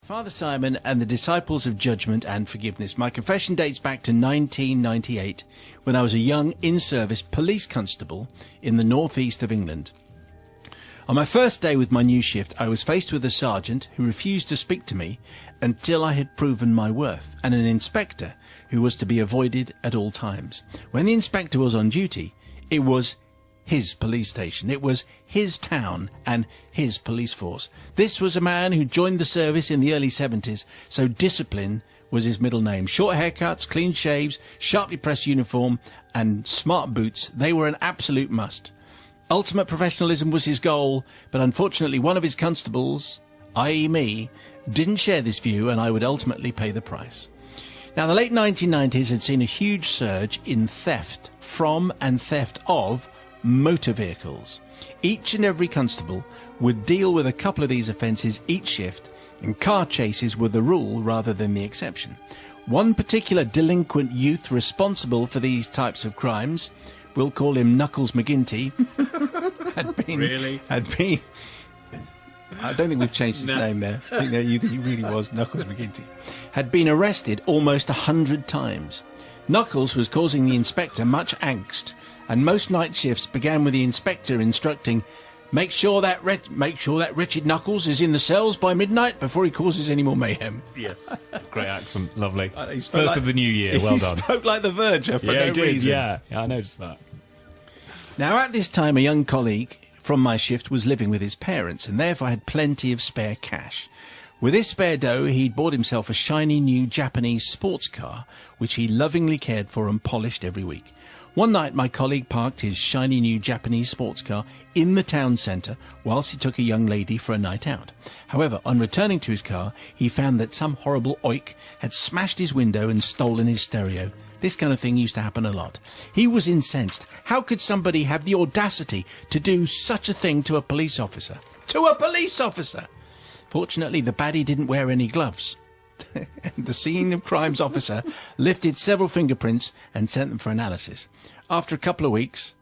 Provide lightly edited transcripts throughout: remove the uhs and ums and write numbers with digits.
Father Simon and the Disciples of Judgment and Forgiveness. My confession dates back to 1998, when I was a young in-service police constable in the northeast of England. On my first day with my new shift, I was faced with a sergeant who refused to speak to me until I had proven my worth, and an inspector who was to be avoided at all times. When the inspector was on duty, it was his police station. It was his town and his police force. This was a man who joined the service in the early 70s, so discipline was his middle name. Short haircuts, clean shaves, sharply pressed uniform and smart boots, they were an absolute must. Ultimate professionalism was his goal, but unfortunately one of his constables, i.e. me, didn't share this view, and I would ultimately pay the price. Now, the late 1990s had seen a huge surge in theft from and theft of motor vehicles. Each and every constable would deal with a couple of these offences each shift, and car chases were the rule rather than the exception. One particular delinquent youth responsible for these types of crimes, we'll call him Knuckles McGinty, had been I don't think we've changed his name there. I think that he really was Knuckles McGinty. Had been arrested almost 100 times. Knuckles was causing the inspector much angst, and most night shifts began with the inspector instructing, make sure that wretched Knuckles is in the cells by midnight before he causes any more mayhem. Yes. Great accent. Lovely. First of the new year. Well done. He spoke like the Verger for no reason. Yeah, I noticed that. Now, at this time, a young colleague from my shift was living with his parents, and therefore had plenty of spare cash. With this spare dough, he'd bought himself a shiny new Japanese sports car, which he lovingly cared for and polished every week. One night, my colleague parked his shiny new Japanese sports car in the town centre whilst he took a young lady for a night out. However, on returning to his car, he found that some horrible oik had smashed his window and stolen his stereo. This kind of thing used to happen a lot. He was incensed. How could somebody have the audacity to do such a thing to a police officer? To a police officer! Fortunately, the baddie didn't wear any gloves. The scene of crimes officer lifted several fingerprints and sent them for analysis. After a couple of weeks,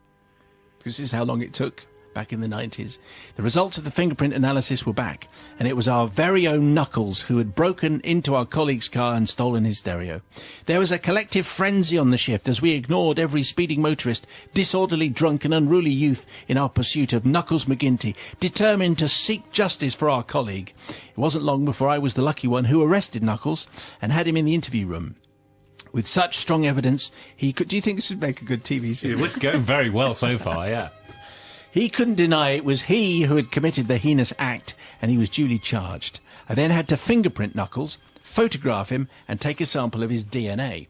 this is how long it took back in the 90s, the results of the fingerprint analysis were back, and it was our very own Knuckles who had broken into our colleague's car and stolen his stereo. There was a collective frenzy on the shift as we ignored every speeding motorist, disorderly, drunk and unruly youth in our pursuit of Knuckles McGinty, determined to seek justice for our colleague. It wasn't long before I was the lucky one who arrested Knuckles and had him in the interview room. With such strong evidence, he could... Do you think this would make a good TV series? It's going very well so far, yeah. He couldn't deny it was he who had committed the heinous act, and he was duly charged. I then had to fingerprint Knuckles, photograph him, and take a sample of his DNA.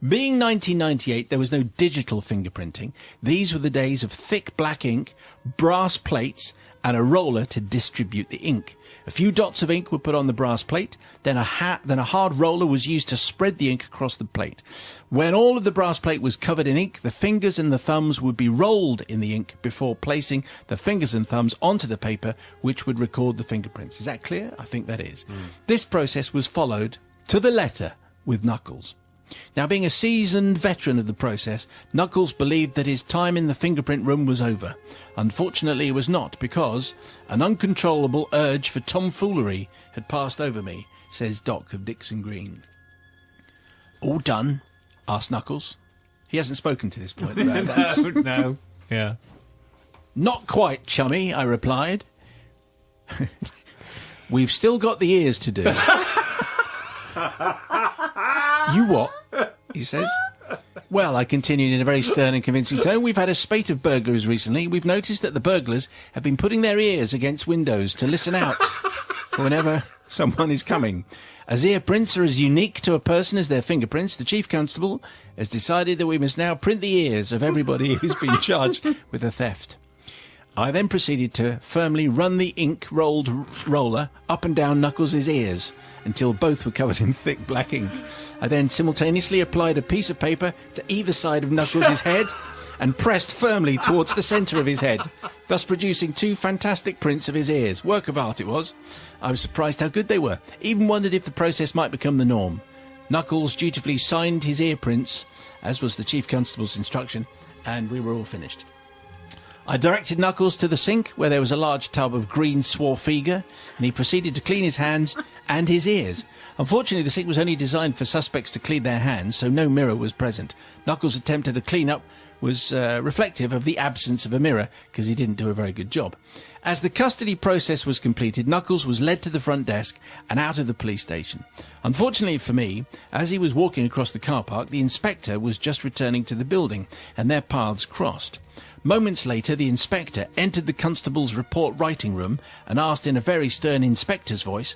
Being 1998, there was no digital fingerprinting. These were the days of thick black ink, brass plates, and a roller to distribute the ink. A few dots of ink were put on the brass plate, then a hard roller was used to spread the ink across the plate. When all of the brass plate was covered in ink, the fingers and the thumbs would be rolled in the ink before placing the fingers and thumbs onto the paper, which would record the fingerprints. Is that clear? I think that is. This process was followed to the letter with Knuckles. Now, being a seasoned veteran of the process, Knuckles believed that his time in the fingerprint room was over. Unfortunately, it was not, because an uncontrollable urge for tomfoolery had passed over me, says Doc of Dixon Green. All done? Asked Knuckles. He hasn't spoken to this point. No. Yeah. Not quite, chummy, I replied. We've still got the ears to do. You what? He says. Well, I continued in a very stern and convincing tone, we've had a spate of burglaries recently. We've noticed that the burglars have been putting their ears against windows to listen out for whenever someone is coming. As ear prints are as unique to a person as their fingerprints, the Chief Constable has decided that we must now print the ears of everybody who's been charged with a theft. I then proceeded to firmly run the ink-rolled roller up and down Knuckles' ears until both were covered in thick black ink. I then simultaneously applied a piece of paper to either side of Knuckles' head and pressed firmly towards the centre of his head, thus producing two fantastic prints of his ears. Work of art it was. I was surprised how good they were. Even wondered if the process might become the norm. Knuckles dutifully signed his ear prints, as was the Chief Constable's instruction, and we were all finished. I directed Knuckles to the sink, where there was a large tub of green swarfiga, and he proceeded to clean his hands and his ears. Unfortunately, the sink was only designed for suspects to clean their hands, so no mirror was present. Knuckles' attempt at a clean-up was reflective of the absence of a mirror, because he didn't do a very good job. As the custody process was completed, Knuckles was led to the front desk and out of the police station. Unfortunately for me, as he was walking across the car park, the inspector was just returning to the building, and their paths crossed. Moments later, the inspector entered the constable's report writing room and asked in a very stern inspector's voice,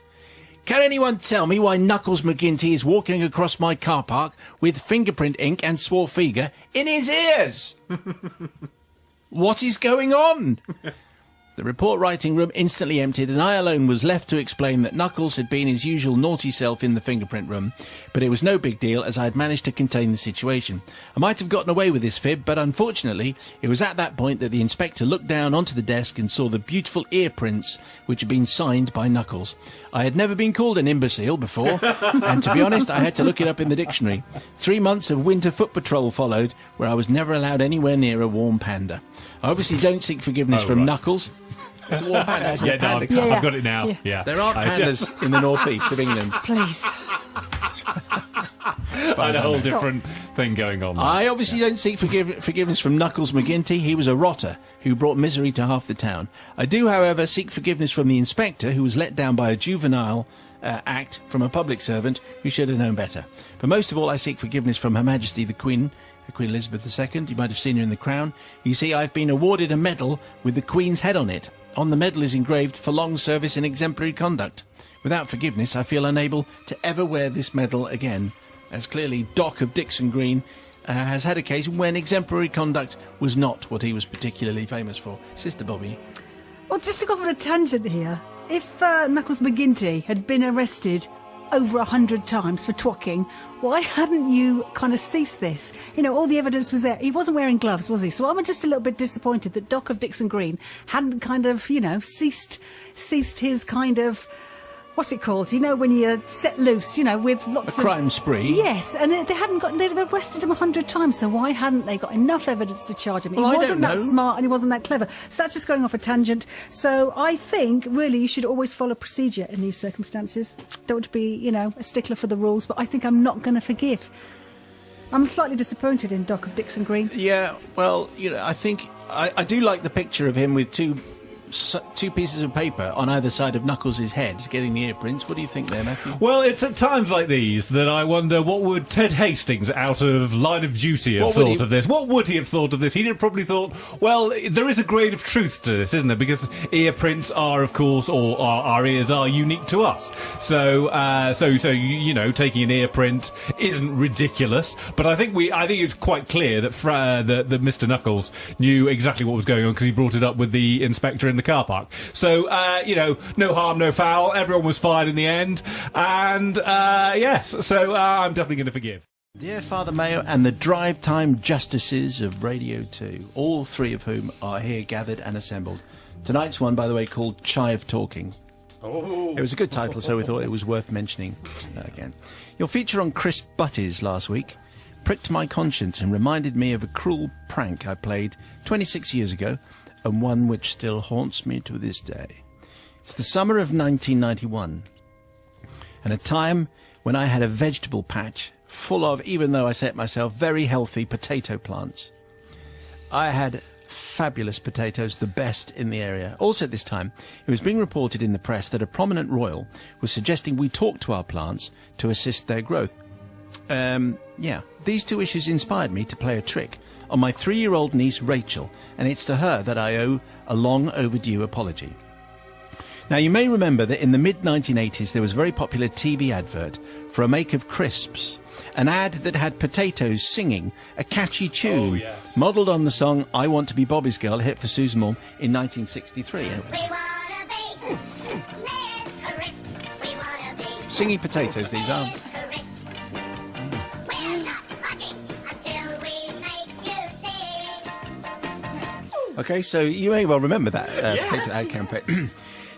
"Can anyone tell me why Knuckles McGinty is walking across my car park with fingerprint ink and Swarfiga in his ears? What is going on?" The report writing room instantly emptied, and I alone was left to explain that Knuckles had been his usual naughty self in the fingerprint room, but it was no big deal as I had managed to contain the situation. I might have gotten away with this fib, but unfortunately it was at that point that the inspector looked down onto the desk and saw the beautiful ear prints which had been signed by Knuckles. I had never been called an imbecile before, and to be honest, I had to look it up in the dictionary. 3 months of winter foot patrol followed, where I was never allowed anywhere near a warm panda. I obviously don't seek forgiveness from Knuckles. It's a warm panda. It's a panda. No, I've got it now. Yeah. There aren't pandas in the northeast of England. Please. I had a whole different thing going on there. I obviously don't seek forgiveness from Knuckles McGinty. He was a rotter who brought misery to half the town. I do, however, seek forgiveness from the inspector, who was let down by a juvenile act from a public servant who should have known better. But most of all, I seek forgiveness from Her Majesty the Queen Elizabeth II. You might have seen her in The Crown. You see, I've been awarded a medal with the Queen's head on it. On the medal is engraved, "For long service and exemplary conduct." Without forgiveness, I feel unable to ever wear this medal again, as clearly Doc of Dixon Green has had occasion when exemplary conduct was not what he was particularly famous for. Sister Bobby. Well, just to go off on a tangent here, if Knuckles McGinty had been arrested over 100 times for twocking, why hadn't you kind of ceased this? You know, all the evidence was there. He wasn't wearing gloves, was he? So I'm just a little bit disappointed that Doc of Dixon Green hadn't kind of, you know, ceased his kind of, what's it called? You know, when you're set loose, you know, with lots of... A crime spree? Yes, and they'd have arrested him 100 times, so why hadn't they got enough evidence to charge him? Well, he wasn't that smart and he wasn't that clever. So that's just going off a tangent. So I think, really, you should always follow procedure in these circumstances. Don't be, you know, a stickler for the rules, but I think I'm not going to forgive. I'm slightly disappointed in Doc of Dixon Green. Yeah, well, you know, I think... I do like the picture of him with two pieces of paper on either side of Knuckles' head, getting the ear prints. What do you think there, Matthew? Well, it's at times like these that I wonder what would Ted Hastings out of Line of Duty have thought of this. What would he have thought of this? He'd have probably thought, well, there is a grain of truth to this, isn't there? Because ear prints are, of course, or our ears are unique to us. So you know, taking an ear print isn't ridiculous. But I think it's quite clear that that Mr. Knuckles knew exactly what was going on because he brought it up with the inspector in the car park. So, you know, no harm, no foul. Everyone was fine in the end. And, yes, so I'm definitely going to forgive. Dear Father Mayo and the Drive Time Justices of Radio 2, all three of whom are here gathered and assembled. Tonight's one, by the way, called Chive Talking. Oh. It was a good title, so we thought it was worth mentioning again. Your feature on Chris Butties last week pricked my conscience and reminded me of a cruel prank I played 26 years ago, and one which still haunts me to this day. It's the summer of 1991, and a time when I had a vegetable patch full of, even though I say it myself, very healthy potato plants. I had fabulous potatoes, the best in the area. Also at this time, it was being reported in the press that a prominent royal was suggesting we talk to our plants to assist their growth. These two issues inspired me to play a trick on my 3-year-old niece Rachel, and it's to her that I owe a long overdue apology. Now, you may remember that in the mid-1980s there was a very popular TV advert for a make of crisps, an ad that had potatoes singing a catchy tune, modelled on the song I Want to Be Bobby's Girl, hit for Susan Moore in 1963. Singing potatoes, these are. Okay, so you may well remember that particular ad campaign.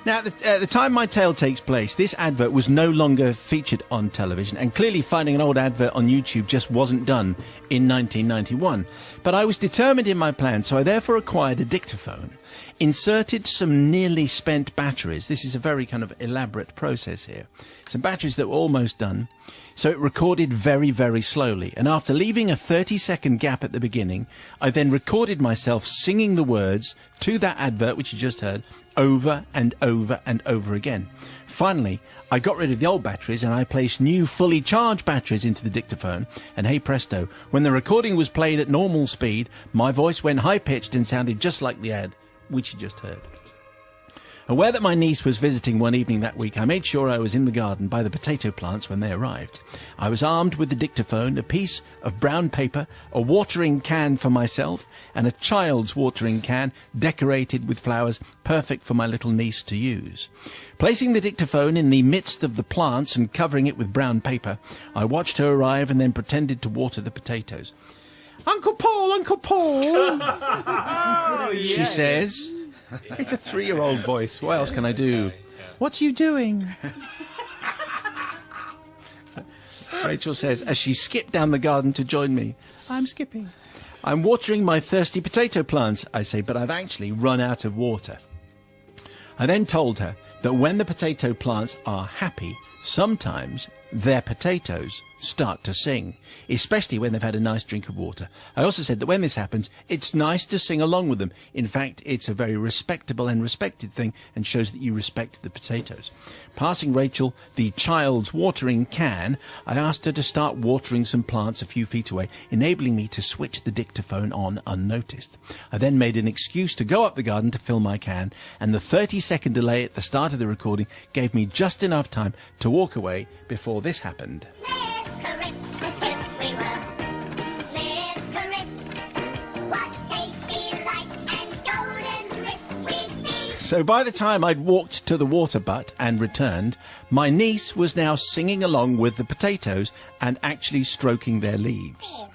Now, at the time my tale takes place, this advert was no longer featured on television, and clearly finding an old advert on YouTube just wasn't done in 1991. But I was determined in my plan, so I therefore acquired a dictaphone, inserted some nearly spent batteries. This is a very kind of elaborate process here. Some batteries that were almost done. So it recorded very, very slowly. And after leaving a 30-second gap at the beginning, I then recorded myself singing the words to that advert, which you just heard, over and over and over again. Finally, I got rid of the old batteries and I placed new fully charged batteries into the dictaphone. And hey presto, when the recording was played at normal speed, my voice went high-pitched and sounded just like the ad, which you just heard. Aware that my niece was visiting one evening that week, I made sure I was in the garden by the potato plants when they arrived. I was armed with the dictaphone, a piece of brown paper, a watering can for myself, and a child's watering can decorated with flowers, perfect for my little niece to use. Placing the dictaphone in the midst of the plants and covering it with brown paper, I watched her arrive and then pretended to water the potatoes. Uncle Paul, Uncle Paul, she says. It's a 3-year-old voice. What else can I do? What are you doing? Rachel says, as she skipped down the garden to join me. I'm skipping. I'm watering my thirsty potato plants, I say, but I've actually run out of water. I then told her that when the potato plants are happy, sometimes their potatoes start to sing, especially when they've had a nice drink of water. I also said that when this happens, it's nice to sing along with them. In fact, it's a very respectable and respected thing and shows that you respect the potatoes. Passing Rachel the child's watering can, I asked her to start watering some plants a few feet away, enabling me to switch the dictaphone on unnoticed. I then made an excuse to go up the garden to fill my can, and the 30-second delay at the start of the recording gave me just enough time to walk away before this happened. So by the time I'd walked to the water butt and returned, my niece was now singing along with the potatoes and actually stroking their leaves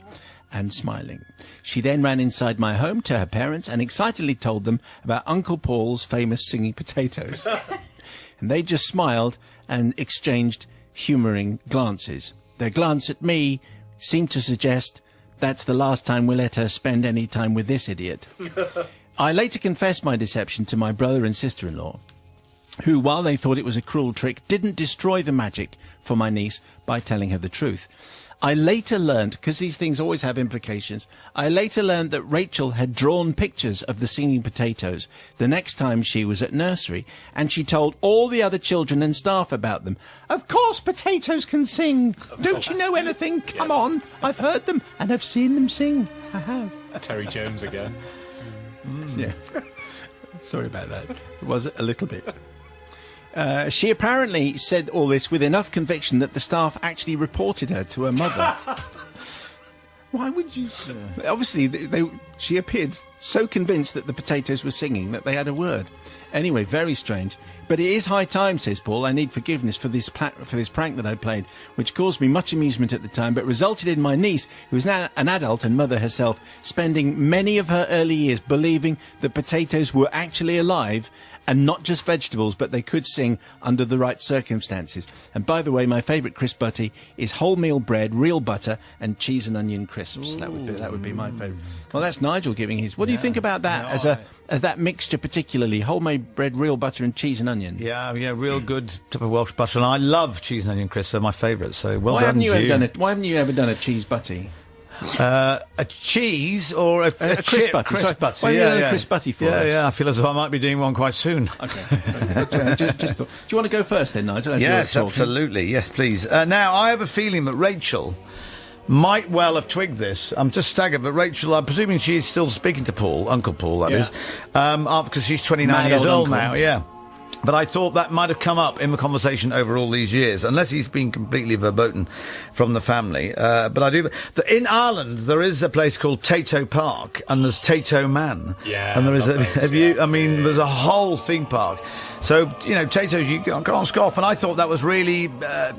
and smiling. She then ran inside my home to her parents and excitedly told them about Uncle Paul's famous singing potatoes. And they just smiled and exchanged humouring glances. Their glance at me seemed to suggest that's the last time we'll let her spend any time with this idiot. I later confessed my deception to my brother and sister-in-law, who, while they thought it was a cruel trick, didn't destroy the magic for my niece by telling her the truth. I later learned, because these things always have implications, I later learned that Rachel had drawn pictures of the singing potatoes the next time she was at nursery, and she told all the other children and staff about them. Of course potatoes can sing. Don't you know anything? Come on. I've heard them and I've seen them sing. I have. Terry Jones again. Yeah. Sorry about that. It was a little bit. She apparently said all this with enough conviction that the staff actually reported her to her mother. Why would you? Obviously, she appeared so convinced that the potatoes were singing that they had a word. Anyway, very strange. But it is high time, says Paul. I need forgiveness for this prank that I played, which caused me much amusement at the time, but resulted in my niece, who is now an adult and mother herself, spending many of her early years believing that potatoes were actually alive and not just vegetables, but they could sing under the right circumstances. And by the way, my favourite crisp butty is wholemeal bread, real butter, and cheese and onion crisps. That would be my favourite. Well, that's Nigel giving his. What do you think about that as that mixture, particularly wholemeal bread, real butter, and cheese and onion? Yeah, real good type of Welsh butter, and I love cheese and onion crisps. They're my favourite. So why haven't you ever done a cheese butty? A cheese or a crisp butty. Crisp butty. Why have you done a crisp butty for us? Yeah, I feel as if I might be doing one quite soon. Okay. Just thought. Do you want to go first then, Nigel? Yes, absolutely. Yes, please. Now, I have a feeling that Rachel might well have twigged this. I'm just staggered, but Rachel, I'm presuming she is still speaking to Paul, Uncle Paul, that is, because she's 29 years old now, yeah. But I thought that might have come up in the conversation over all these years, unless he's been completely verboten from the family. But I do. In Ireland, there is a place called Tato Park, and there's Tato Man. Yeah. And there is there's a whole theme park. So, potatoes, you can't scoff. And I thought that was really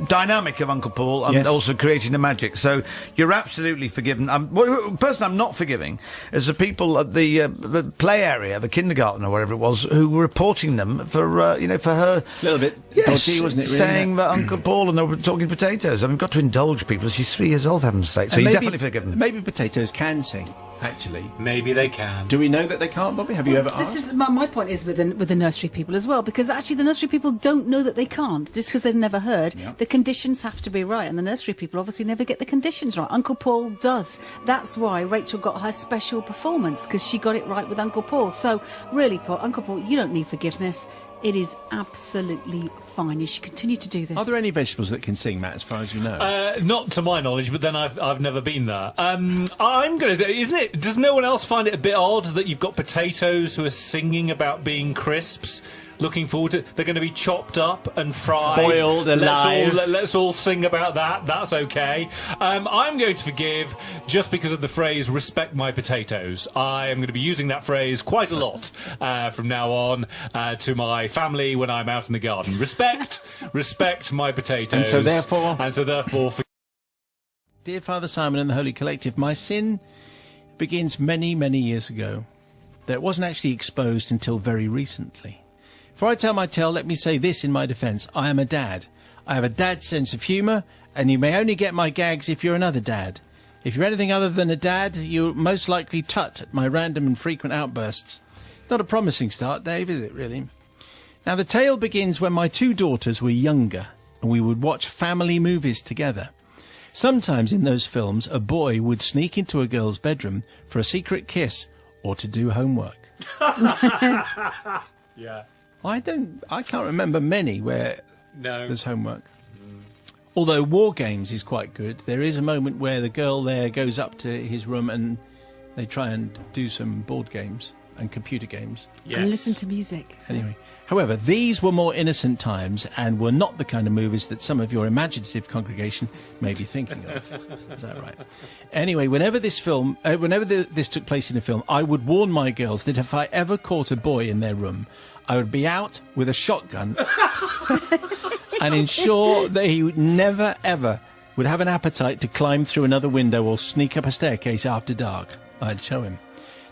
dynamic of Uncle Paul and also creating the magic. So you're absolutely forgiven. The person I'm not forgiving is the people at the play area, the kindergarten or whatever it was, who were reporting them for, for her. A little bit Yes, dodgy, wasn't it? Really, saying that Uncle Paul and they were talking potatoes. I mean, we've got to indulge people. She's 3 years old, for heaven's sake. So And you're maybe- definitely forgiven. Maybe potatoes can sing, actually. Maybe they can. Do we know that they can't, Bobby? Have you ever This asked? is my point is with the nursery people as well, because actually the nursery people don't know that they can't just because they've never heard. Yeah. The conditions have to be right, and the nursery people obviously never get the conditions right. Uncle Paul does. That's why Rachel got her special performance, because she got it right with Uncle Paul. So really, Uncle Paul, you don't need forgiveness. It is absolutely fine. You should continue to do this. Are there any vegetables that can sing, Matt, as far as you know? Not to my knowledge, but then I've never been there. I'm going to say, isn't it? Does no one else find it a bit odd that you've got potatoes who are singing about being crisps? Looking forward to they're going to be chopped up and fried, boiled alive. Let's all sing about that. That's okay. I'm going to forgive just because of the phrase "respect my potatoes." I am going to be using that phrase quite a lot from now on to my family when I'm out in the garden. Respect my potatoes, And so therefore. Dear Father Simon and the Holy Collective, my sin begins many, many years ago. That wasn't actually exposed until very recently. Before I tell my tale, let me say this in my defence. I am a dad. I have a dad's sense of humour, and you may only get my gags if you're another dad. If you're anything other than a dad, you'll most likely tut at my random and frequent outbursts. It's not a promising start, Dave, is it, really? Now, the tale begins when my 2 daughters were younger, and we would watch family movies together. Sometimes in those films, a boy would sneak into a girl's bedroom for a secret kiss or to do homework. Yeah. I can't remember many where No. there's homework. Although War Games is quite good, there is a moment where the girl there goes up to his room and they try and do some board games and computer games. Yes. And listen to music. Anyway, however, these were more innocent times and were not the kind of movies that some of your imaginative congregation may be thinking of. Is that right? Anyway, whenever this took place in a film, I would warn my girls that if I ever caught a boy in their room, I would be out with a shotgun and ensure that he would never, ever would have an appetite to climb through another window or sneak up a staircase after dark. I'd show him.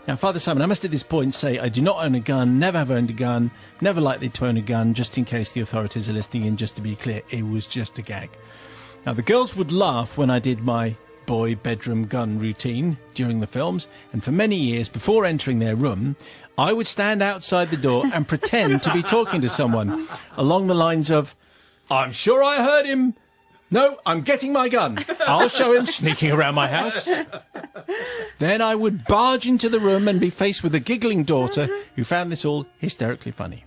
Now, Father Simon, I must at this point say I do not own a gun, never have owned a gun, never likely to own a gun, just in case the authorities are listening in. Just to be clear, it was just a gag. Now, the girls would laugh when I did my boy bedroom gun routine during the films, and for many years before entering their room, I would stand outside the door and pretend to be talking to someone along the lines of, "I'm sure I heard him. No, I'm getting my gun. I'll show him sneaking around my house." Then I would barge into the room and be faced with a giggling daughter who found this all hysterically funny.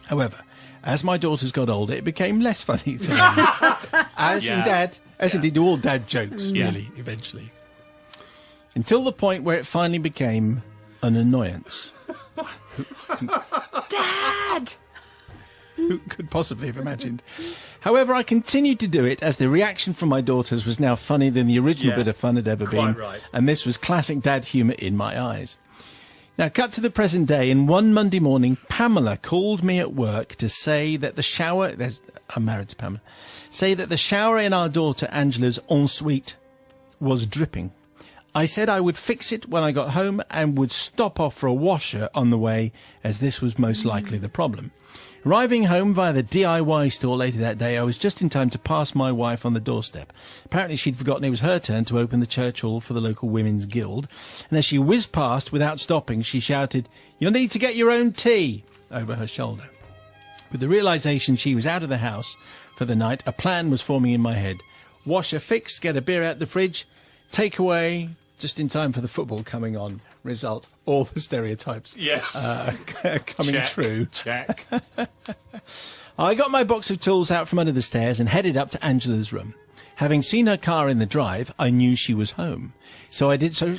However, as my daughters got older, it became less funny to me. As indeed do all dad jokes, really, eventually. Until the point where it finally became an annoyance. Dad! Who could possibly have imagined? However, I continued to do it as the reaction from my daughters was now funnier than the original bit of fun had ever been. Right. And this was classic dad humour in my eyes. Now, cut to the present day, and one Monday morning, Pamela called me at work to say that the shower... I'm married to Pamela. Say that the shower in our daughter Angela's ensuite was dripping. I said I would fix it when I got home and would stop off for a washer on the way, as this was most likely the problem. Arriving home via the DIY store later that day, I was just in time to pass my wife on the doorstep. Apparently she'd forgotten it was her turn to open the church hall for the local women's guild, and as she whizzed past without stopping, she shouted, "You'll need to get your own tea," over her shoulder. With the realisation she was out of the house for the night, a plan was forming in my head. Washer fixed, get a beer out the fridge, take away, just in time for the football coming on. Result, all the stereotypes coming true. Check. I got my box of tools out from under the stairs and headed up to Angela's room. Having seen her car in the drive, I knew she was home. So I did, so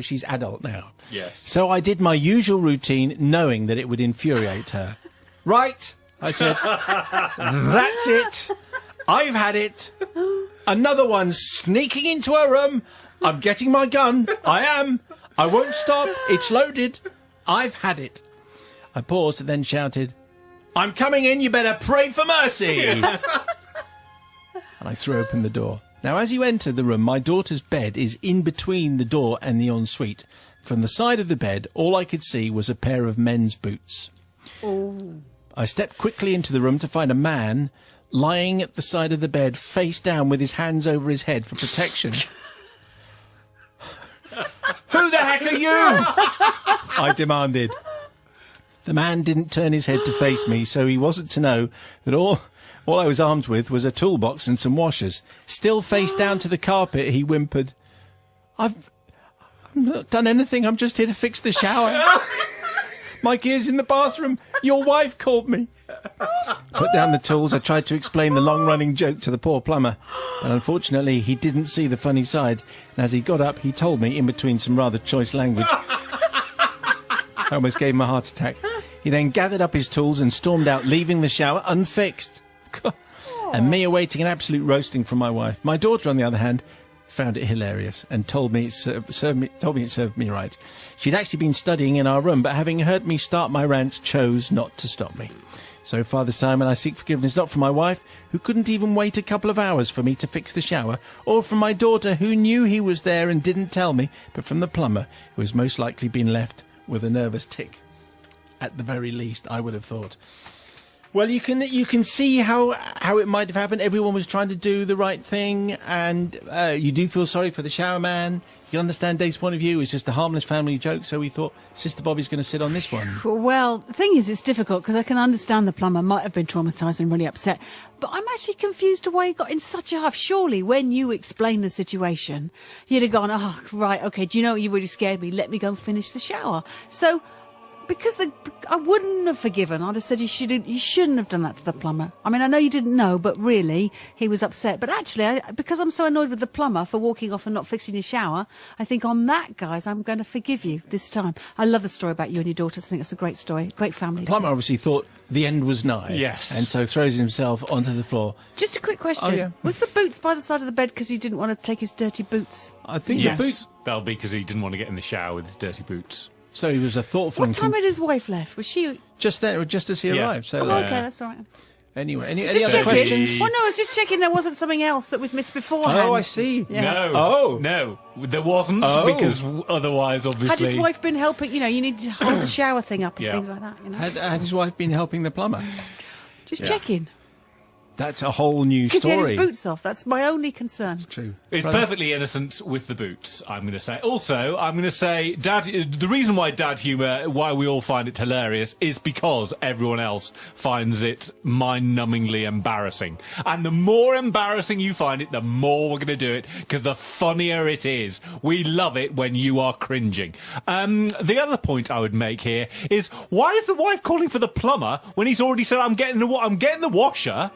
she's adult now. Yes. So I did my usual routine, knowing that it would infuriate her. "Right," I said. "That's it. I've had it. Another one sneaking into her room. I'm getting my gun. I am. I won't stop. It's loaded. I've had it." I paused and then shouted, "I'm coming in. You better pray for mercy." And I threw open the door. Now, as you enter the room, my daughter's bed is in between the door and the ensuite. From the side of the bed, all I could see was a pair of men's boots. Oh. I stepped quickly into the room to find a man lying at the side of the bed, face down with his hands over his head for protection. Who the heck are you? I demanded. The man didn't turn his head to face me, so he wasn't to know that all I was armed with was a toolbox and some washers. Still face down to the carpet, he whimpered, I've not done anything, I'm just here to fix the shower. My gear's in the bathroom. Your wife called me. Put down the tools, I tried to explain the long-running joke to the poor plumber, but unfortunately he didn't see the funny side, and as he got up, he told me, in between some rather choice language. I almost gave him a heart attack. He then gathered up his tools and stormed out, leaving the shower unfixed. And me awaiting an absolute roasting from my wife. My daughter, on the other hand, found it hilarious and told me it served me right. She'd actually been studying in our room, but having heard me start my rant, chose not to stop me. So, Father Simon, I seek forgiveness not from my wife, who couldn't even wait a couple of hours for me to fix the shower, or from my daughter, who knew he was there and didn't tell me, but from the plumber, who has most likely been left with a nervous tick. At the very least, I would have thought. Well, you can see how it might have happened. Everyone was trying to do the right thing, and you do feel sorry for the shower man. You can understand Dave's point of view. It's just a harmless family joke, so we thought Sister Bobby's going to sit on this one. Well, the thing is, it's difficult because I can understand the plumber might have been traumatised and really upset, but I'm actually confused to why he got in such a huff. Surely, when you explained the situation, you'd have gone, oh, right, okay, do you know what, you really scared me? Let me go and finish the shower. So, because I wouldn't have forgiven. I'd have said you shouldn't have done that to the plumber. I mean, I know you didn't know, but really, he was upset. But actually, because I'm so annoyed with the plumber for walking off and not fixing your shower, I think on that, guys, I'm going to forgive you this time. I love the story about you and your daughters. I think it's a great story, great family. The plumber obviously thought the end was nigh. Yes. And so throws himself onto the floor. Just a quick question. Oh, yeah. Was the boots by the side of the bed because he didn't want to take his dirty boots? I think Yes, the boot. that'll be because he didn't want to get in the shower with his dirty boots. So he was a thoughtful. What time had his wife left? Was she? Just there, just as he Yeah. arrived. So Oh, okay, that's all right. anyway, any Just other checking. questions? Well, no, I was just checking there wasn't something else that we've missed beforehand. Oh, I see. Yeah. No. Oh. No, there wasn't, Oh. because otherwise, obviously... Had his wife been helping? You know, you need to hold the shower thing up and Yeah. things like that. You know? Had his wife been helping the plumber? Just Yeah. checking. That's a whole new Because he had story. his boots off. That's my only concern. True. It's Brother? perfectly innocent with the boots, I'm going to say. Also, I'm going to say, the reason why dad humour, why we all find it hilarious, is because everyone else finds it mind-numbingly embarrassing. And the more embarrassing you find it, the more we're going to do it, because the funnier it is. We love it when you are cringing. The other point I would make here is, why is the wife calling for the plumber when he's already said, I'm getting the washer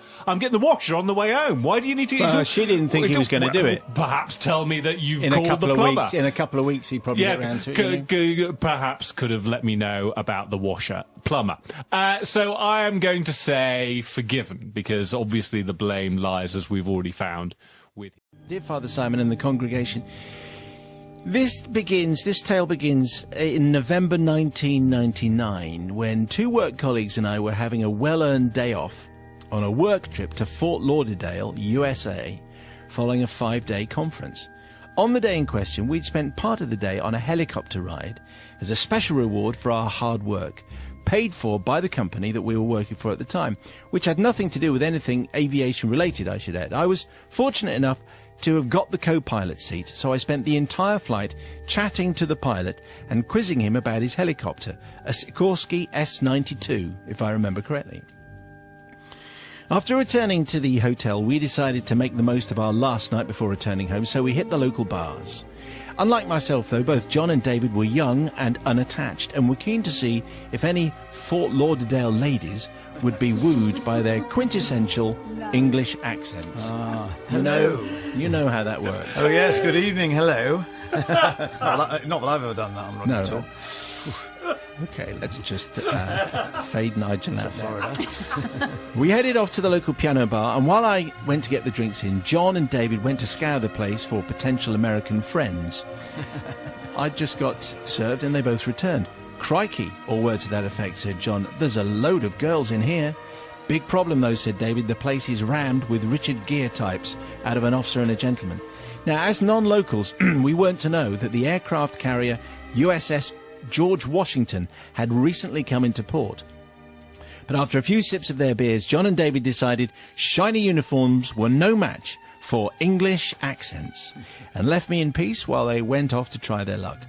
on the way home? Why do you need to... Well, she didn't think he was going to do it. Perhaps tell me that you've In called a couple the of plumber. weeks, in a couple of weeks, he probably get around to it. you know? Perhaps could have let me know about the plumber. So I am going to say forgiven, because obviously the blame lies, as we've already found, with... Dear Father Simon and the congregation, this tale begins in November 1999, when two work colleagues and I were having a well-earned day off on a work trip to Fort Lauderdale, USA, following a 5-day conference. On the day in question, we'd spent part of the day on a helicopter ride as a special reward for our hard work, paid for by the company that we were working for at the time, which had nothing to do with anything aviation related, I should add. I was fortunate enough to have got the co-pilot seat, so I spent the entire flight chatting to the pilot and quizzing him about his helicopter, a Sikorsky S-92, if I remember correctly. After returning to the hotel, we decided to make the most of our last night before returning home, so we hit the local bars. Unlike myself, though, both John and David were young and unattached, and were keen to see if any Fort Lauderdale ladies would be wooed by their quintessential English accents. Hello. You know how that works. Oh, yes, good evening, hello. Not that I've ever done that on No. Rocket Talk. Okay, let's just fade Nigel out there. We headed off to the local piano bar, and while I went to get the drinks in, John and David went to scour the place for potential American friends. I'd just got served, and they both returned. Crikey, or words to that effect, said John. There's a load of girls in here. Big problem, though, said David. The place is rammed with Richard Gere types out of an officer and a gentleman. Now, as non-locals, we weren't to know that the aircraft carrier USS George Washington had recently come into port. But after a few sips of their beers, John and David decided shiny uniforms were no match for English accents and left me in peace while they went off to try their luck.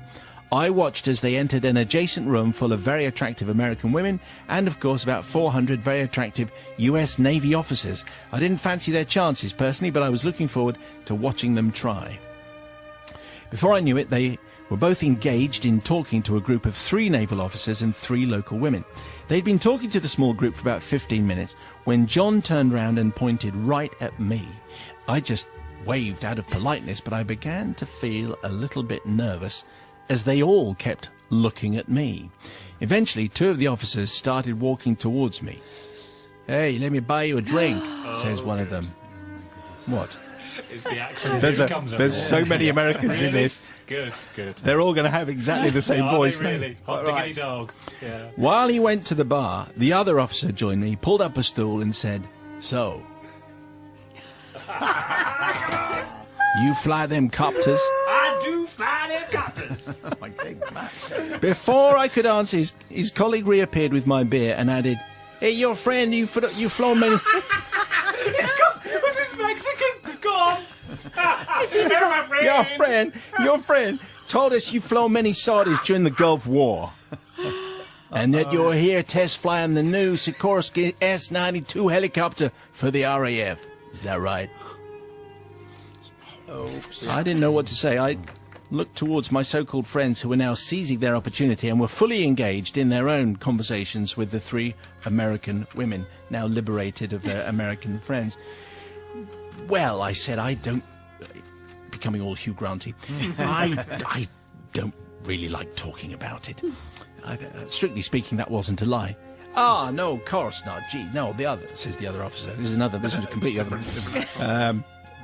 I watched as they entered an adjacent room full of very attractive American women and, of course, about 400 very attractive US Navy officers. I didn't fancy their chances personally, but I was looking forward to watching them try. Before I knew it, they were both engaged in talking to a group of 3 naval officers and 3 local women. They'd been talking to the small group for about 15 minutes when John turned round and pointed right at me. I just waved out of politeness, but I began to feel a little bit nervous as they all kept looking at me. Eventually, 2 of the officers started walking towards me. "Hey, let me buy you a drink," says one of them. What? It's the accent. There's so many Americans in this. Good. They're all going to have exactly the same voice. Really? Hot diggity dog. Yeah. While he went to the bar, the other officer joined me, pulled up a stool and said, "So, you fly them copters?" I do fly them copters. My big match. Before I could answer, his colleague reappeared with my beer and added, "Hey, your friend, you flown many..." Was this Mexican? Go on. My friend. Your friend told us you flown many sorties during the Gulf War. And that you're here test flying the new Sikorsky S-92 helicopter for the RAF. Is that right? I didn't know what to say. I looked towards my so-called friends who were now seizing their opportunity and were fully engaged in their own conversations with the 3 American women, now liberated of their American friends. "Well," I said, becoming all Hugh Granty, I don't really like talking about it. Strictly speaking, that wasn't a lie. "Ah, no, of course not. Gee, no, the other," says the other officer. This is a completely other.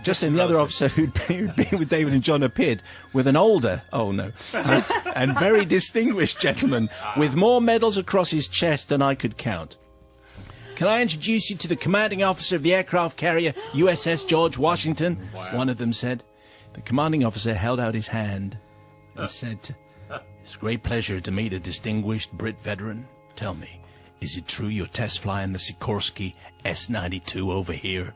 Just then, the other officer who'd been with David and John appeared with an older, and very distinguished gentleman with more medals across his chest than I could count. "Can I introduce you to the commanding officer of the aircraft carrier USS George Washington?" One of them said. The commanding officer held out his hand and said, "It's a great pleasure to meet a distinguished Brit veteran. Tell me, is it true you're test flying the Sikorsky S-92 over here?"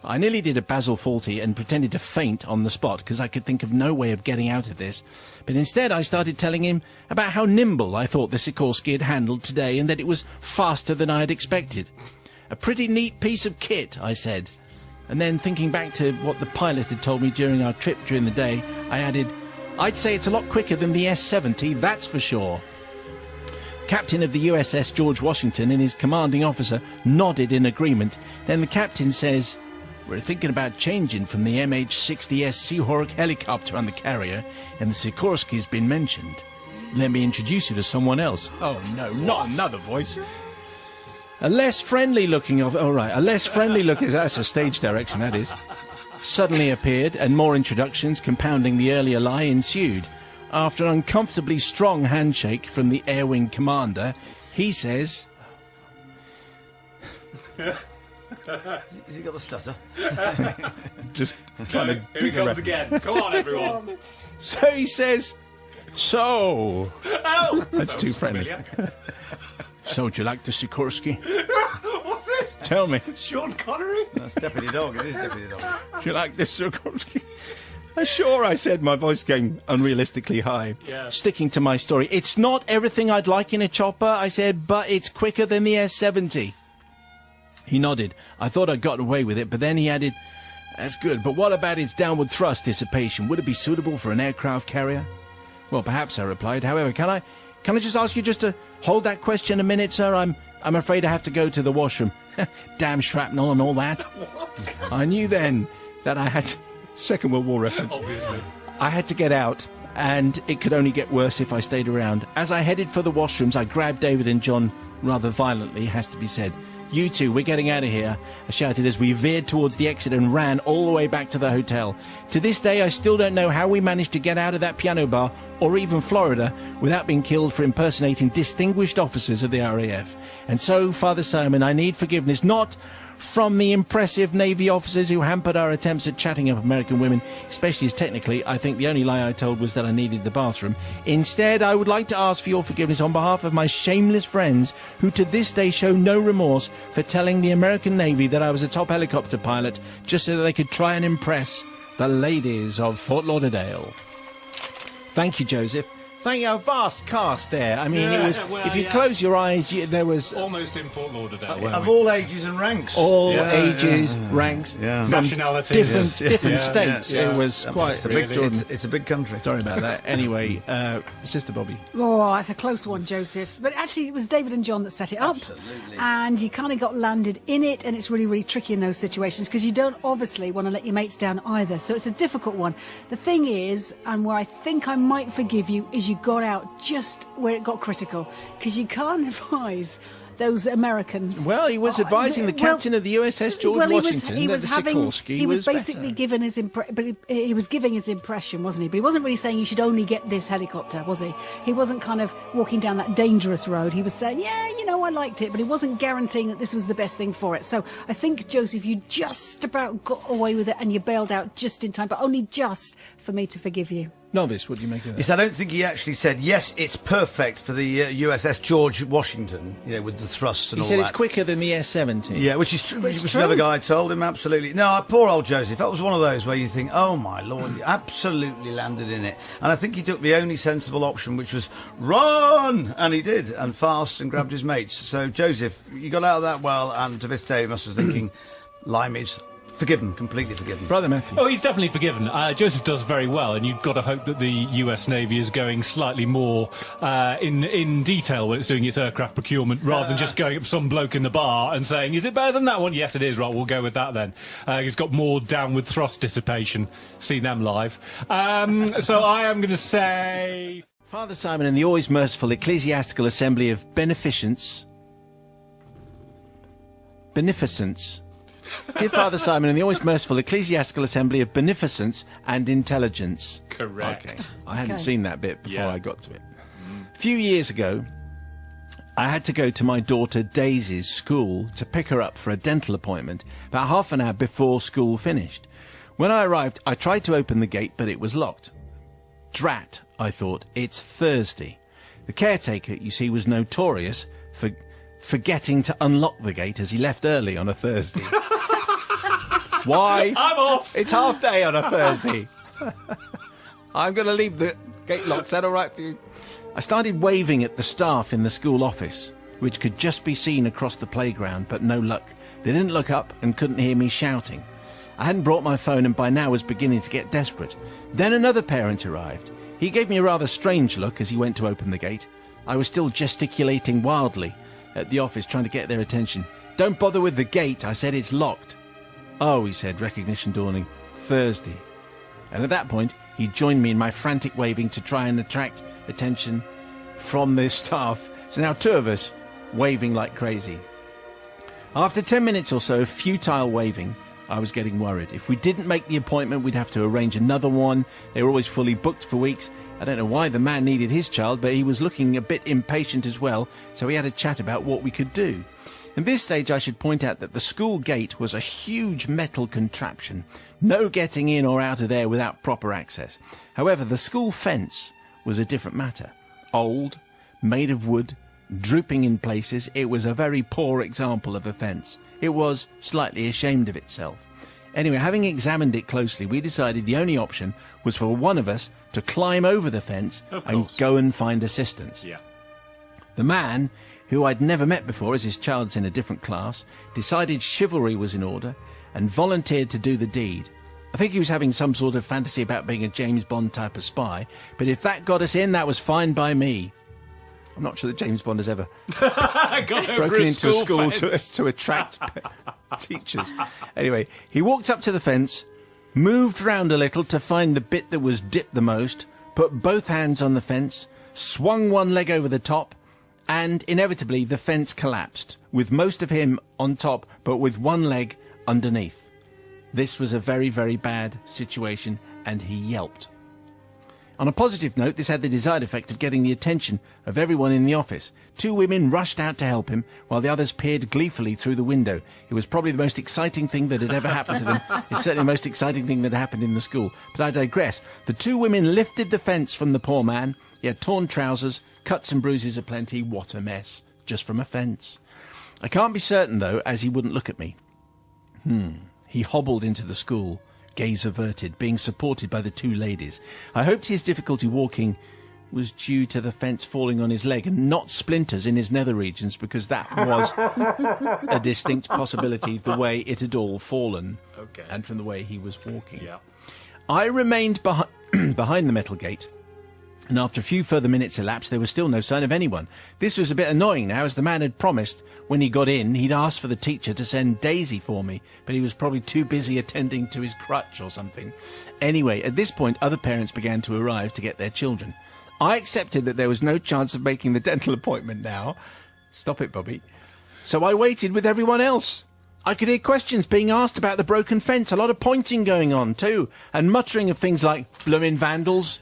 I nearly did a Basil Fawlty and pretended to faint on the spot because I could think of no way of getting out of this. But instead I started telling him about how nimble I thought the Sikorsky had handled today and that it was faster than I had expected. "A pretty neat piece of kit," I said. And then, thinking back to what the pilot had told me during our trip during the day, I added, "I'd say it's a lot quicker than the S-70, that's for sure." Captain of the USS George Washington and his commanding officer nodded in agreement. Then the captain says, "We're thinking about changing from the MH-60S Seahawk helicopter on the carrier, and the Sikorsky's been mentioned. Let me introduce you to someone else." Oh no, not another voice. A less friendly looking, that's a stage direction, that is, suddenly appeared, and more introductions compounding the earlier lie ensued. After an uncomfortably strong handshake from the Air Wing commander, he says, Has he got the stutter? just trying to... Here he comes again. Come on, everyone. So he says, "So..." Oh! That's too friendly. "So, do you like the Sikorsky? What's this? Tell me, Sean Connery? That's Deputy Dog. It is Deputy Dog. do you like this Sikorsky?" "Sure," I said, my voice getting unrealistically high. Yeah. Sticking to my story. "It's not everything I'd like in a chopper," I said, "but it's quicker than the S-70. He nodded. I thought I'd gotten away with it, but then he added, "That's good, but what about its downward thrust dissipation? Would it be suitable for an aircraft carrier?" "Well, perhaps," I replied. "However, can I just ask you just to hold that question a minute, sir? I'm afraid I have to go to the washroom." Damn shrapnel and all that. I knew then that I had... Second World War reference. Obviously. I had to get out, and it could only get worse if I stayed around. As I headed for the washrooms, I grabbed David and John rather violently, has to be said. "You two, we're getting out of here," I shouted as we veered towards the exit and ran all the way back to the hotel. To this day, I still don't know how we managed to get out of that piano bar, or even Florida, without being killed for impersonating distinguished officers of the RAF. And so, Father Simon, I need forgiveness, not from the impressive Navy officers who hampered our attempts at chatting up American women, especially as technically I think the only lie I told was that I needed the bathroom. Instead, I would like to ask for your forgiveness on behalf of my shameless friends who to this day show no remorse for telling the American Navy that I was a top helicopter pilot just so that they could try and impress the ladies of Fort Lauderdale. Thank you, Joseph. Thank you. A vast cast there. I mean, it was. Well, if you close your eyes, there was almost in Fort Lauderdale. Of all ages and ranks. all ages, ranks, from nationalities, different states. Yeah. It was quite. It's a big country. Sorry about that. Anyway, Sister Bobby. Oh, it's a close one, Joseph. But actually, it was David and John that set it up. Absolutely. And you kind of got landed in it, and it's really, really tricky in those situations because you don't obviously want to let your mates down either. So it's a difficult one. The thing is, and where I think I might forgive you, is you got out just where it got critical because you can't advise those Americans. Well, he was advising the captain of the USS George Washington he was that the Sikorsky he was better. basically given his he was giving his impression, wasn't he? But he wasn't really saying you should only get this helicopter, was he? He wasn't kind of walking down that dangerous road. He was saying, yeah, you know, I liked it, but he wasn't guaranteeing that this was the best thing for it. So I think, Joseph, you just about got away with it and you bailed out just in time, but only just for me to forgive you. Novice, what do you make of that? Yes, I don't think he actually said, yes, it's perfect for the USS George Washington, with the thrusts and all that. He said it's quicker than the S-17. Yeah, which is true. But it's Which true. another guy told him, absolutely. No, poor old Joseph. That was one of those where you think, oh, my Lord, he absolutely landed in it. And I think he took the only sensible option, which was run! And he did, and fast, and grabbed his mates. So, Joseph, you got out of that well, and to this day, he must have been thinking, limeys. Forgiven, completely forgiven. Brother Matthew. Oh, he's definitely forgiven. Joseph does very well, and you've got to hope that the US Navy is going slightly more in detail when it's doing its aircraft procurement, rather than just going up to some bloke in the bar and saying, is it better than that one? Yes, it is. Right, we'll go with that then. He's got more downward thrust dissipation. Seen them live. So I am going to say... Father Simon and the always merciful Ecclesiastical Assembly of Beneficence. Dear Father Simon and the always merciful Ecclesiastical Assembly of Beneficence and Intelligence. Correct. Okay. I hadn't seen that bit before I got to it. A few years ago, I had to go to my daughter Daisy's school to pick her up for a dental appointment about half an hour before school finished. When I arrived, I tried to open the gate, but it was locked. Drat, I thought, it's Thursday. The caretaker, you see, was notorious for forgetting to unlock the gate as he left early on a Thursday. Why? I'm off! It's half day on a Thursday. I'm going to leave the gate locked. Is that all right for you? I started waving at the staff in the school office, which could just be seen across the playground, but no luck. They didn't look up and couldn't hear me shouting. I hadn't brought my phone and by now was beginning to get desperate. Then another parent arrived. He gave me a rather strange look as he went to open the gate. I was still gesticulating wildly at the office, trying to get their attention. Don't bother with the gate, I said, it's locked. Oh, he said, recognition dawning. Thursday. And at that point, he joined me in my frantic waving to try and attract attention from the staff. So now two of us waving like crazy. After 10 minutes or so of futile waving, I was getting worried. If we didn't make the appointment, we'd have to arrange another one. They were always fully booked for weeks. I don't know why the man needed his child, but he was looking a bit impatient as well, so we had a chat about what we could do. At this stage, I should point out that the school gate was a huge metal contraption. No getting in or out of there without proper access. However, the school fence was a different matter. Old, made of wood, drooping in places, it was a very poor example of a fence. It was slightly ashamed of itself. Anyway, having examined it closely, we decided the only option was for one of us to climb over the fence and go and find assistance. Yeah. The man, who I'd never met before as his child's in a different class, decided chivalry was in order and volunteered to do the deed. I think he was having some sort of fantasy about being a James Bond type of spy, but if that got us in, that was fine by me. I'm not sure that James Bond has ever broken into a school to attract teachers. Anyway, he walked up to the fence, moved round a little to find the bit that was dipped the most, put both hands on the fence, swung one leg over the top, and inevitably the fence collapsed, with most of him on top, but with one leg underneath. This was a very, very bad situation, and he yelped. On a positive note, this had the desired effect of getting the attention of everyone in the office. 2 women rushed out to help him, while the others peered gleefully through the window. It was probably the most exciting thing that had ever happened to them. It's certainly the most exciting thing that happened in the school. But I digress. The 2 women lifted the fence from the poor man. He had torn trousers, cuts and bruises aplenty. What a mess. Just from a fence. I can't be certain, though, as he wouldn't look at me. He hobbled into the school, gaze averted, being supported by the 2 ladies. I hoped his difficulty walking was due to the fence falling on his leg and not splinters in his nether regions, because that was a distinct possibility, the way it had all fallen, and from the way he was walking. Yeah. I remained behind the metal gate, and after a few further minutes elapsed, there was still no sign of anyone. This was a bit annoying now, as the man had promised when he got in he'd asked for the teacher to send Daisy for me, but he was probably too busy attending to his crutch or something. Anyway, at this point, other parents began to arrive to get their children. I accepted that there was no chance of making the dental appointment now. Stop it, Bobby. So I waited with everyone else. I could hear questions being asked about the broken fence, a lot of pointing going on too, and muttering of things like bloomin' vandals.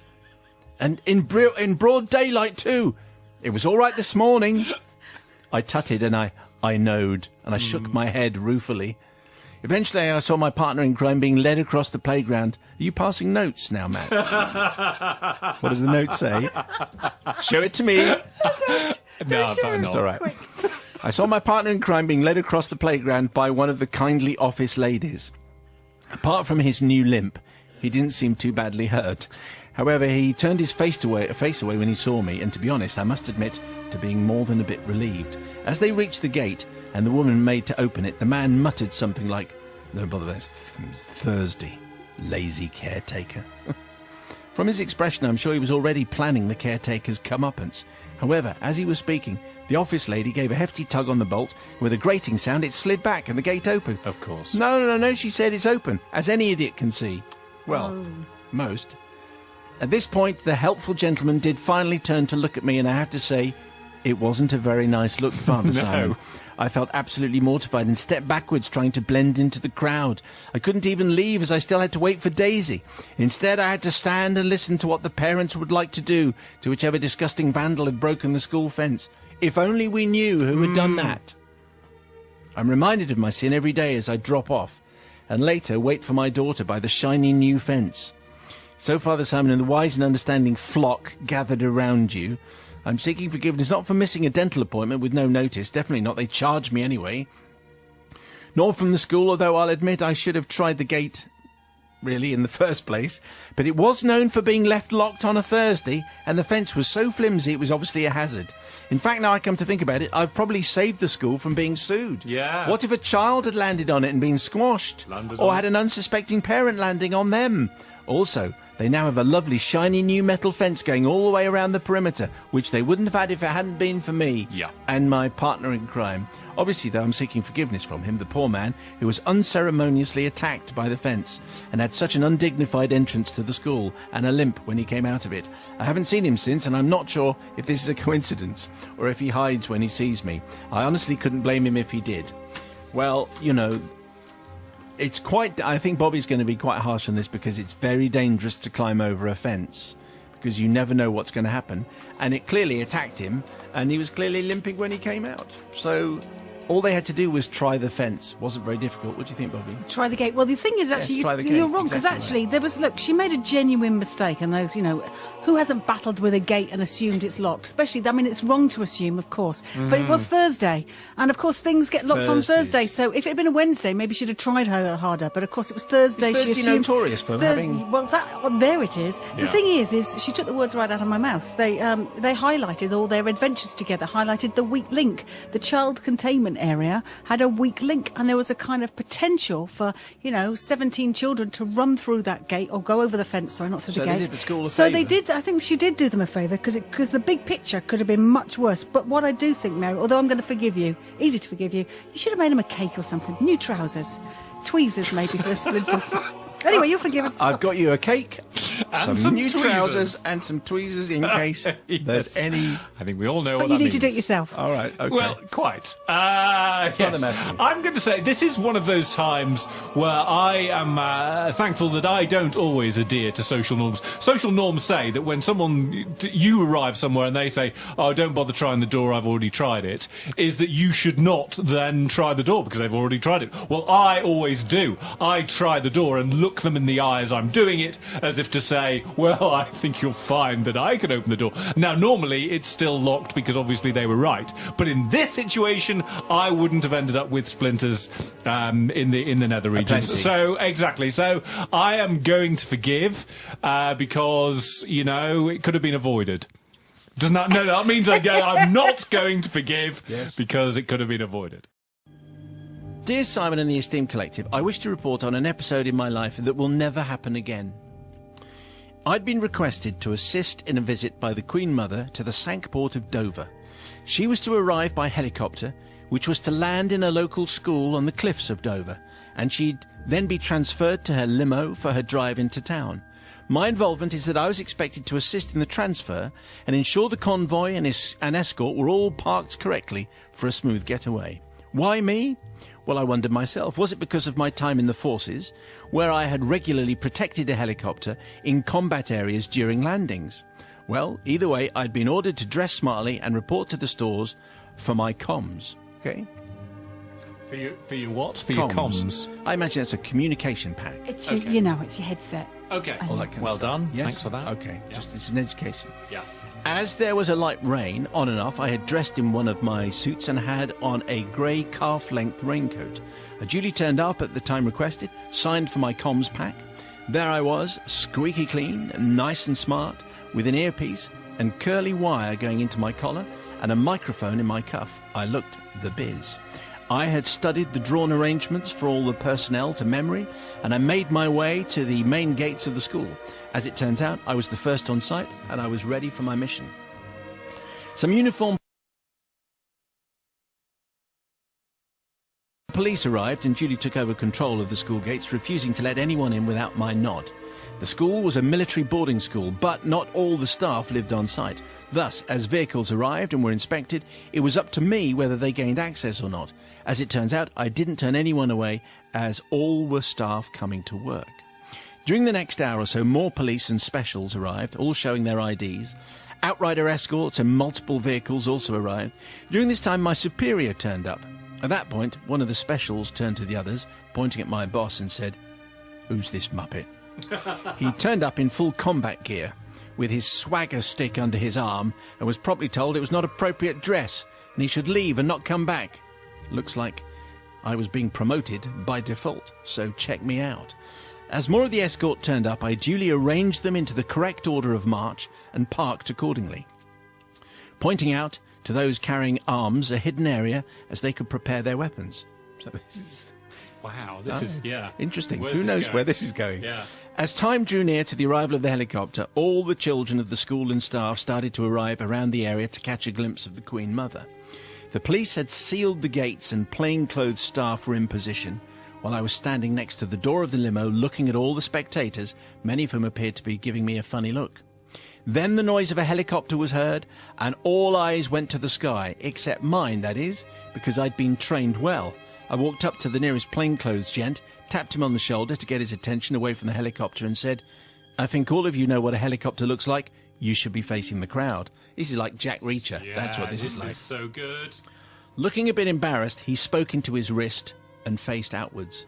And in broad daylight, too. It was all right this morning. I tutted and I knowed, and I shook my head ruefully. Eventually, I saw my partner in crime being led across the playground. Are you passing notes now, Matt? What does the note say? Show it to me. No, I'm not. It's all right. I saw my partner in crime being led across the playground by one of the kindly office ladies. Apart from his new limp, he didn't seem too badly hurt. However, he turned his face away when he saw me, and to be honest, I must admit to being more than a bit relieved. As they reached the gate, and the woman made to open it, the man muttered something like, "No bother, that's Thursday, lazy caretaker." From his expression, I'm sure he was already planning the caretaker's comeuppance. However, as he was speaking, the office lady gave a hefty tug on the bolt. With a grating sound, it slid back and the gate opened. Of course. No, she said it's open, as any idiot can see. Well, most. At this point, the helpful gentleman did finally turn to look at me, and I have to say, it wasn't a very nice look, Father Simon. I felt absolutely mortified and stepped backwards, trying to blend into the crowd. I couldn't even leave, as I still had to wait for Daisy. Instead, I had to stand and listen to what the parents would like to do to whichever disgusting vandal had broken the school fence. If only we knew who had done that. I'm reminded of my sin every day as I drop off, and later wait for my daughter by the shiny new fence. So, Father Simon, and the wise and understanding flock gathered around you, I'm seeking forgiveness not for missing a dental appointment with no notice, definitely not, they charged me anyway, nor from the school, although I'll admit I should have tried the gate, really, in the first place, but it was known for being left locked on a Thursday, and the fence was so flimsy it was obviously a hazard. In fact, now I come to think about it, I've probably saved the school from being sued. Yeah. What if a child had landed on it and been squashed? Or had an unsuspecting parent landing on them? Also, they now have a lovely shiny new metal fence going all the way around the perimeter, which they wouldn't have had if it hadn't been for me and my partner in crime. Obviously, though, I'm seeking forgiveness from him, the poor man, who was unceremoniously attacked by the fence and had such an undignified entrance to the school and a limp when he came out of it. I haven't seen him since, and I'm not sure if this is a coincidence or if he hides when he sees me. I honestly couldn't blame him if he did. Well, you know, it's quite... I think Bobby's going to be quite harsh on this, because it's very dangerous to climb over a fence, because you never know what's going to happen. And it clearly attacked him, and he was clearly limping when he came out. So all they had to do was try the fence. Wasn't very difficult. What do you think, Bobby? Try the gate. Well, the thing is, actually, you're wrong, because actually, there was, look, she made a genuine mistake, and those, you know, who hasn't battled with a gate and assumed it's locked? Especially, I mean, it's wrong to assume, of course, but it was Thursday, and of course, things get locked on Thursday, so if it had been a Wednesday, maybe she'd have tried harder, but of course, it was Thursday. Is Thursday she assumed notorious for having... Well, there it is. Yeah. The thing is she took the words right out of my mouth. They highlighted all their adventures together, highlighted the weak link. The child containment area had a weak link, and there was a kind of potential for, 17 children to run through that gate, or go over the fence, sorry, not through the gate. So they did the school a favour. So they did, I think she did do them a favour, because the big picture could have been much worse. But what I do think, Mary, although I'm going to forgive you, easy to forgive you, you should have made them a cake or something. New trousers. Tweezers, maybe, for the splinters. Anyway, you're forgiven. I've got you a cake some new tweezers. trousers and some tweezers in case there's any... I think we all know But what you that need means. to do it yourself. All right, okay. Well, quite. Yes. Matthew. I'm going to say this is one of those times where I am thankful that I don't always adhere to social norms. Social norms say that when you arrive somewhere and they say, "Oh, don't bother trying the door, I've already tried it," is that you should not then try the door because they've already tried it. Well, I always do. I try the door and look them in the eye as I'm doing it, as if to say, "Well, I think you'll find that I can open the door." Now, normally it's still locked because obviously they were right. But in this situation, I wouldn't have ended up with splinters in the nether regions. Plenty. So exactly. So I am going to forgive because it could have been avoided. Doesn't that? No, that means I'm not going to forgive because it could have been avoided. Dear Simon and the Esteemed Collective, I wish to report on an episode in my life that will never happen again. I'd been requested to assist in a visit by the Queen Mother to the Cinque Port of Dover. She was to arrive by helicopter, which was to land in a local school on the cliffs of Dover, and she'd then be transferred to her limo for her drive into town. My involvement is that I was expected to assist in the transfer and ensure the convoy and escort were all parked correctly for a smooth getaway. Why me? Well, I wondered myself, was it because of my time in the forces, where I had regularly protected a helicopter in combat areas during landings? Well, either way, I'd been ordered to dress smartly and report to the stores for my comms. Okay? For your what? For your comms. I imagine it's a communication pack. It's your, it's your headset. Okay. All that kind of Well stuff. done. Yes? Thanks for that. Okay. Just it's an education. Yeah. As there was a light rain, on and off, I had dressed in one of my suits and had on a grey calf-length raincoat. I duly turned up at the time requested, signed for my comms pack. There I was, squeaky clean, nice and smart, with an earpiece and curly wire going into my collar and a microphone in my cuff. I looked the biz. I had studied the drawn arrangements for all the personnel to memory, and I made my way to the main gates of the school. As it turns out, I was the first on site, and I was ready for my mission. Some uniformed police arrived and duly took over control of the school gates, refusing to let anyone in without my nod. The school was a military boarding school, but not all the staff lived on site. Thus, as vehicles arrived and were inspected, it was up to me whether they gained access or not. As it turns out, I didn't turn anyone away, as all were staff coming to work. During the next hour or so, more police and specials arrived, all showing their IDs. Outrider escorts and multiple vehicles also arrived. During this time, my superior turned up. At that point, one of the specials turned to the others, pointing at my boss, and said, "Who's this muppet?" He turned up in full combat gear, with his swagger stick under his arm, and was promptly told it was not appropriate dress, and he should leave and not come back. Looks like I was being promoted by default, so check me out. As more of the escort turned up, I duly arranged them into the correct order of march and parked accordingly, pointing out to those carrying arms a hidden area as they could prepare their weapons. So this is... Wow, this is, interesting. Where's Who this knows going? where this is going? Yeah. As time drew near to the arrival of the helicopter, all the children of the school and staff started to arrive around the area to catch a glimpse of the Queen Mother. The police had sealed the gates and plainclothes staff were in position, while I was standing next to the door of the limo looking at all the spectators, many of whom appeared to be giving me a funny look. Then the noise of a helicopter was heard, and all eyes went to the sky, except mine, that is, because I'd been trained well. I walked up to the nearest plainclothes gent, tapped him on the shoulder to get his attention away from the helicopter and said, "I think all of you know what a helicopter looks like. You should be facing the crowd." This is like Jack Reacher. Yeah, That's what this is like. This is so good. Looking a bit embarrassed, he spoke into his wrist and faced outwards.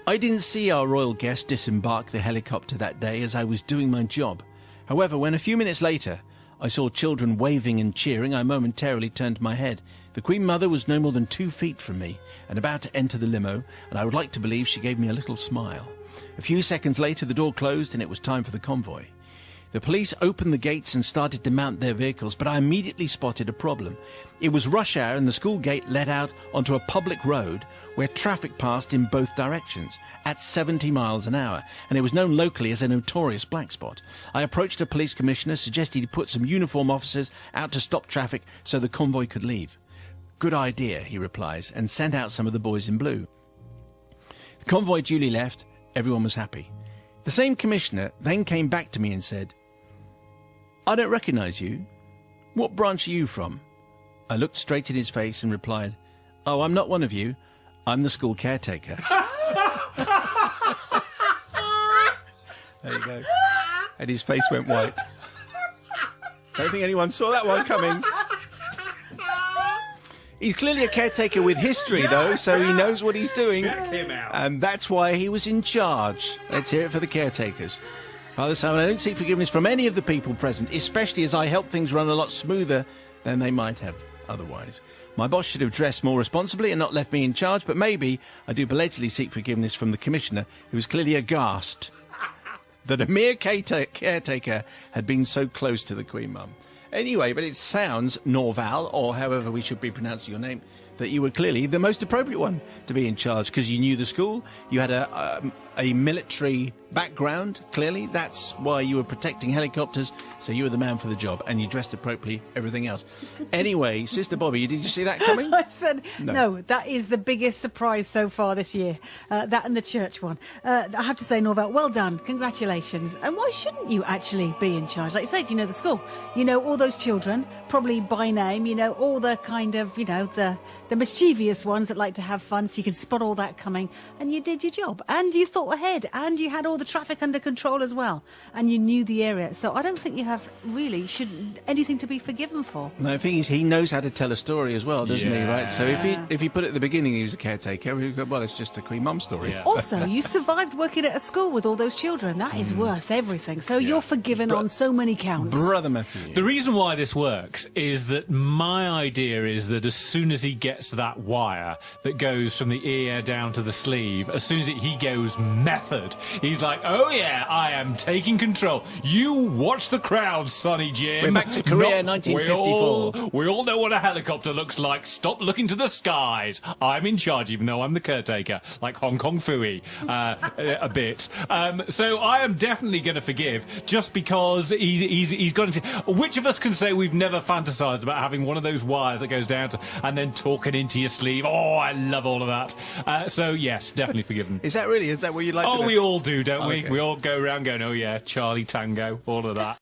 I didn't see our royal guest disembark the helicopter that day as I was doing my job. However, when a few minutes later I saw children waving and cheering, I momentarily turned my head. The Queen Mother was no more than 2 feet from me and about to enter the limo, and I would like to believe she gave me a little smile. A few seconds later, the door closed and it was time for the convoy. The police opened the gates and started to mount their vehicles, but I immediately spotted a problem. It was rush hour and the school gate led out onto a public road where traffic passed in both directions at 70 miles an hour, and it was known locally as a notorious black spot. I approached a police commissioner, suggested he put some uniform officers out to stop traffic so the convoy could leave. "Good idea," he replies, and sent out some of the boys in blue. The convoy duly left. Everyone was happy. The same commissioner then came back to me and said, "I don't recognise you. What branch are you from?" I looked straight in his face and replied, "Oh, I'm not one of you. I'm the school caretaker." There you go. And his face went white. Don't think anyone saw that one coming. He's clearly a caretaker with history, though, so he knows what he's doing. Check him out. And that's why he was in charge. Let's hear it for the caretakers. Father Simon, I don't seek forgiveness from any of the people present, especially as I helped things run a lot smoother than they might have otherwise. My boss should have dressed more responsibly and not left me in charge, but maybe I do belatedly seek forgiveness from the commissioner, who was clearly aghast that a mere caretaker had been so close to the Queen Mum. Anyway, but it sounds, Norval, or however we should be pronouncing your name, that you were clearly the most appropriate one to be in charge, because you knew the school, you had a military background, clearly. That's why you were protecting helicopters, so you were the man for the job, and you dressed appropriately, everything else. Anyway, Sister Bobby, did you see that coming? I said, no, that is the biggest surprise so far this year. That and the church one. I have to say, Norval, well done. Congratulations. And why shouldn't you actually be in charge? Like you said, you know the school. You know all those children, probably by name. You know all the kind of, you know, the mischievous ones that like to have fun, so you can spot all that coming. And you did your job. And you thought ahead. And you had all the traffic under control as well. And you knew the area. So I don't think you have really anything to be forgiven for. No, the thing is, he knows how to tell a story as well, doesn't he, right? So if he put it at the beginning he was a caretaker, we'd go, well, it's just a Queen Mum story. Yeah. Also, you survived working at a school with all those children. That is worth everything. So you're forgiven on so many counts. Brother Matthew. The reason why this works is that my idea is that as soon as he gets that wire that goes from the ear down to the sleeve, as soon as he goes method, he's like, oh yeah, I am taking control. You watch the crowd, Sonny Jim. We're back to Korea, 1954. We all know what a helicopter looks like. Stop looking to the skies. I'm in charge, even though I'm the caretaker, like Hong Kong Phooey, a bit. So I am definitely going to forgive, just because he's gone into... Which of us can say we've never fantasised about having one of those wires that goes down to, and then talking into your sleeve? Oh, I love all of that. So yes, definitely forgiven. Is that what you'd like to do? Oh, we all do, don't we? Okay. We all go around going, oh yeah, Charlie Tango, all of that.